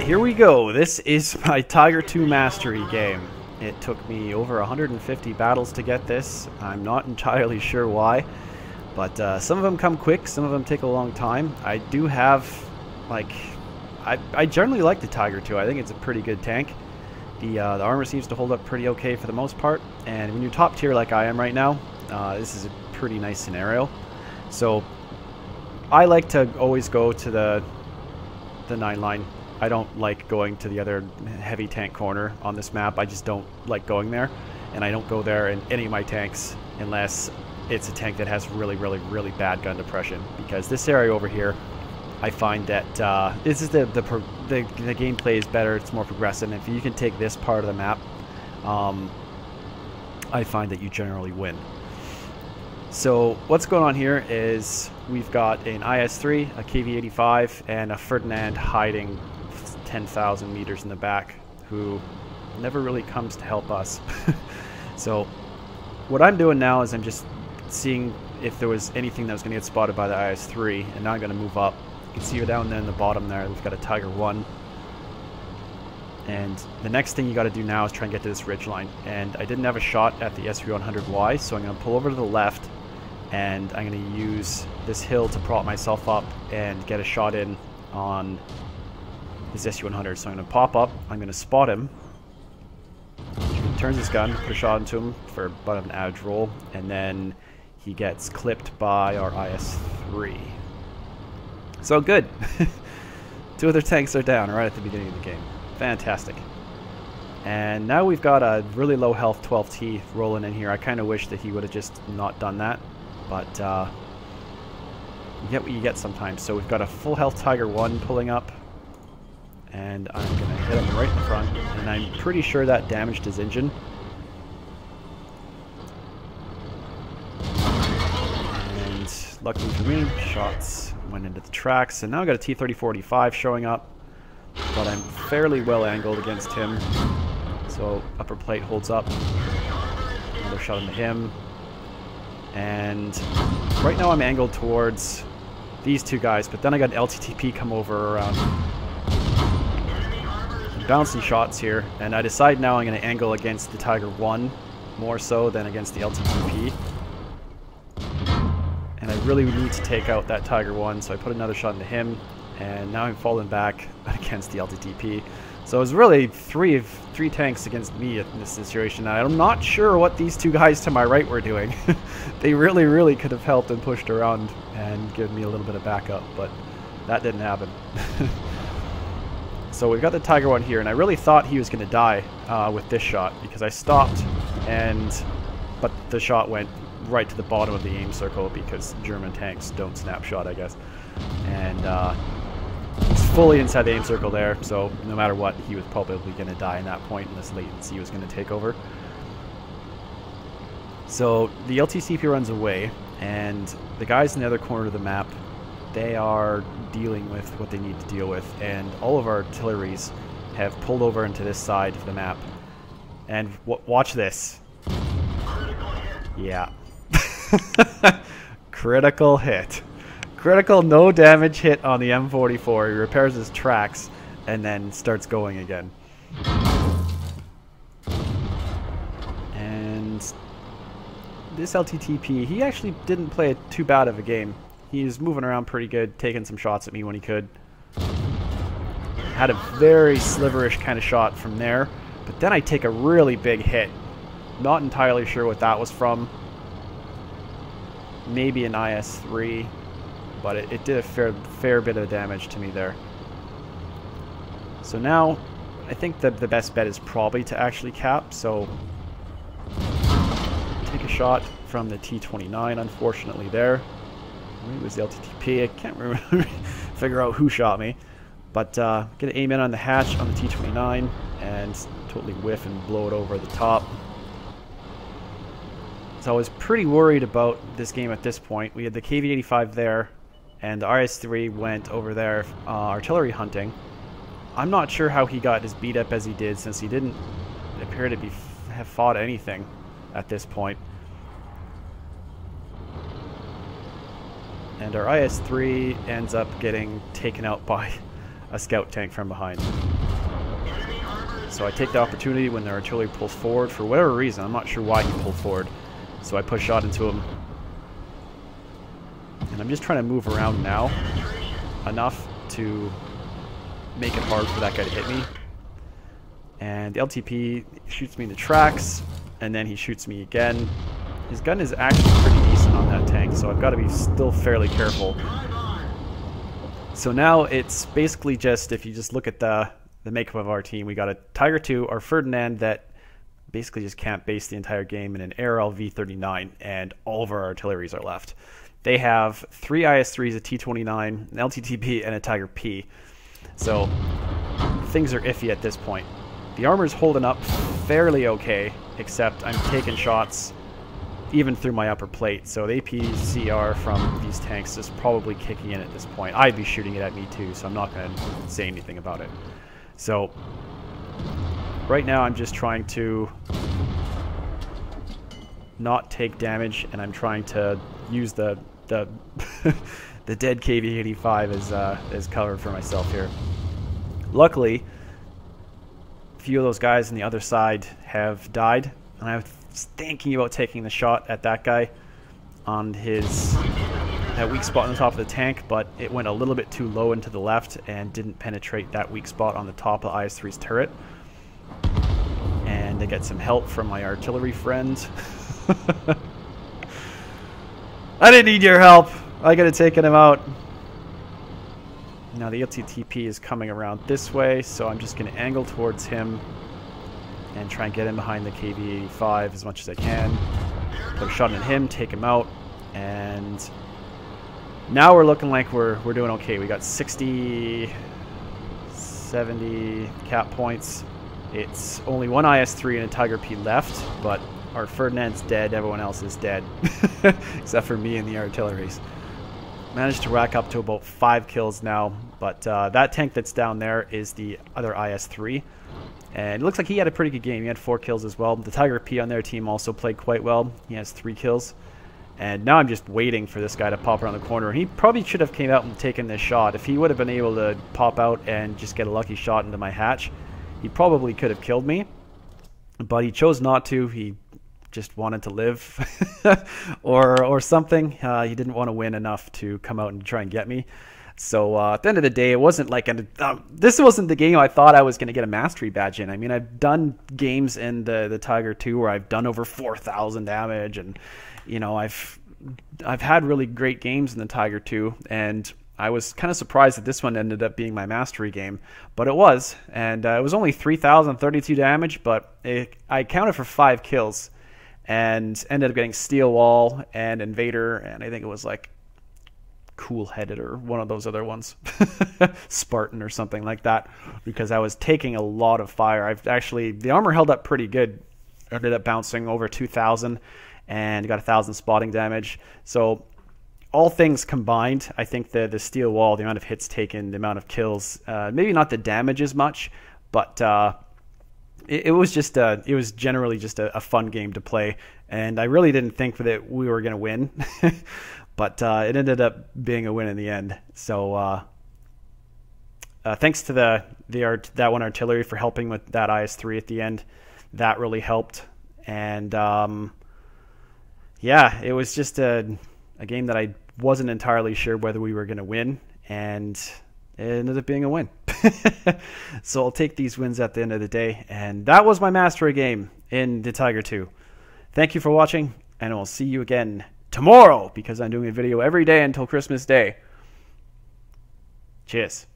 here we go. This is my Tiger II Mastery game. It took me over 150 battles to get this. I'm not entirely sure why, but some of them come quick, some of them take a long time. I do have, like, I generally like the Tiger II. I think it's a pretty good tank. The armor seems to hold up pretty okay for the most part, and when you're top tier like I am right now, this is a pretty nice scenario. So I like to always go to the 9 line. I don't like going to the other heavy tank corner on this map. I just don't like going there, and I don't go there in any of my tanks unless it's a tank that has really bad gun depression, because this area over here, I find that this is the gameplay is better, it's more progressive, and if you can take this part of the map, I find that you generally win. So what's going on here is we've got an IS-3, a KV-85, and a Ferdinand hiding 10,000 meters in the back, who never really comes to help us. So what I'm doing now is I'm just seeing if there was anything that was going to get spotted by the IS-3, and now I'm going to move up. You can see her down there in the bottom there. We've got a Tiger I. And the next thing you got to do now is try and get to this ridge line. And I didn't have a shot at the SV100Y, so I'm going to pull over to the left, and I'm going to use this hill to prop myself up and get a shot in on this SU-100. So I'm going to pop up, I'm going to spot him. He turns his gun, put a shot into him for about an average roll, and then he gets clipped by our IS-3. So good. 2 other tanks are down right at the beginning of the game. Fantastic. And now we've got a really low health 12T rolling in here. I kind of wish that he would have just not done that, but you get what you get sometimes. So we've got a full health Tiger I pulling up, and I'm going to hit him right in the front, and I'm pretty sure that damaged his engine. And luckily for me, shots went into the tracks, and now I've got a T-30-45 showing up, but I'm fairly well angled against him, so upper plate holds up. Another shot into him, and right now I'm angled towards these 2 guys, but then I got an LTTP come over around. I'm bouncing shots here, and I decide now I'm going to angle against the Tiger I more so than against the LTTP. And I really need to take out that Tiger I, so I put another shot into him, and now I'm falling back against the LTTP. So it was really three tanks against me in this situation. I'm not sure what these 2 guys to my right were doing. They really could have helped and pushed around and given me a little bit of backup, but that didn't happen. So we've got the Tiger I here, and I really thought he was going to die with this shot, because I stopped, but the shot went right to the bottom of the aim circle, because German tanks don't snapshot, I guess. And he's fully inside the aim circle there, so no matter what, he was probably going to die in that point unless latency was going to take over. So the LTCP runs away, and the guys in the other corner of the map, they are dealing with what they need to deal with, and all of our artilleries have pulled over into this side of the map. And watch this. Yeah. Critical hit. Critical no damage hit on the M44. He repairs his tracks and then starts going again. And this LTTP, he actually didn't play too bad of a game. He was moving around pretty good, taking some shots at me when he could. Had a very sliverish kind of shot from there, but then I take a really big hit. Not entirely sure what that was from. Maybe an IS-3. But it did a fair bit of damage to me there. So now, I think that the best bet is probably to actually cap, so take a shot from the T-29, unfortunately there. Maybe it was the LTTP, I can't remember, figure out who shot me. But get an aim in on the hatch on the T-29, and totally whiff and blow it over the top. So I was pretty worried about this game at this point. We had the KV-85 there, and the RS-3 went over there artillery hunting. I'm not sure how he got as beat up as he did, since he didn't appear to have fought anything at this point. And our IS-3 ends up getting taken out by a scout tank from behind. So I take the opportunity when the artillery pulls forward for whatever reason. I'm not sure why he pulled forward. So I push shot into him. And I'm just trying to move around now enough to make it hard for that guy to hit me. And the LTP shoots me in the tracks, and then he shoots me again. His gun is actually pretty decent on that tank, so I've got to be still fairly careful. So now it's basically just, if you just look at the makeup of our team, we got a Tiger II, our Ferdinand that basically just can't base the entire game, in an ARL V39, and all of our artilleries are left. They have 3 IS-3s, a T-29, an LTTP, and a Tiger P. So things are iffy at this point. The armor's holding up fairly okay, except I'm taking shots even through my upper plate. So the APCR from these tanks is probably kicking in at this point. I'd be shooting it at me too, so I'm not going to say anything about it. So right now I'm just trying to not take damage, and I'm trying to use the the dead KV-85 as cover for myself here. Luckily, a few of those guys on the other side have died, and I was thinking about taking the shot at that guy on that weak spot on the top of the tank, but it went a little bit too low into the left and didn't penetrate that weak spot on the top of IS-3's turret. And I get some help from my artillery friend. I didn't need your help. I could have taken him out. Now the LTTP is coming around this way, so I'm just going to angle towards him and try and get in behind the KV-85 as much as I can. Put a shot at him, take him out, and now we're looking like we're doing okay. We got 60, 70 cap points. It's only 1 IS-3 and a Tiger P left, but our Ferdinand's dead, everyone else is dead, except for me and the artilleries. Managed to rack up to about 5 kills now, but that tank that's down there is the other IS-3, and it looks like he had a pretty good game. He had 4 kills as well. The Tiger P on their team also played quite well. He has 3 kills, and now I'm just waiting for this guy to pop around the corner. He probably should have came out and taken this shot. If he would have been able to pop out and just get a lucky shot into my hatch, he probably could have killed me, but he chose not to. He just wanted to live or something. He didn't want to win enough to come out and try and get me. So at the end of the day, it wasn't like this wasn't the game I thought I was going to get a mastery badge in. I mean, I've done games in the Tiger II where I've done over 4,000 damage, and you know, I've had really great games in the Tiger II, and I was kind of surprised that this one ended up being my mastery game, but it was, and it was only 3,032 damage, but I counted for 5 kills. And ended up getting Steel Wall and Invader, and I think it was like Cool-Headed or one of those other ones. Spartan or something like that, because I was taking a lot of fire. The armor held up pretty good. Ended up bouncing over 2,000 and got 1,000 spotting damage. So all things combined, I think the Steel Wall, the amount of hits taken, the amount of kills, maybe not the damage as much, but it was generally just a fun game to play, and I really didn't think that we were going to win, but it ended up being a win in the end. So thanks to that one artillery for helping with that IS-3 at the end. That really helped, and yeah, it was just a game that I wasn't entirely sure whether we were going to win, and it ended up being a win. So I'll take these wins at the end of the day. And that was my mastery game in the Tiger II. Thank you for watching, and I'll see you again tomorrow, because I'm doing a video every day until Christmas Day. Cheers.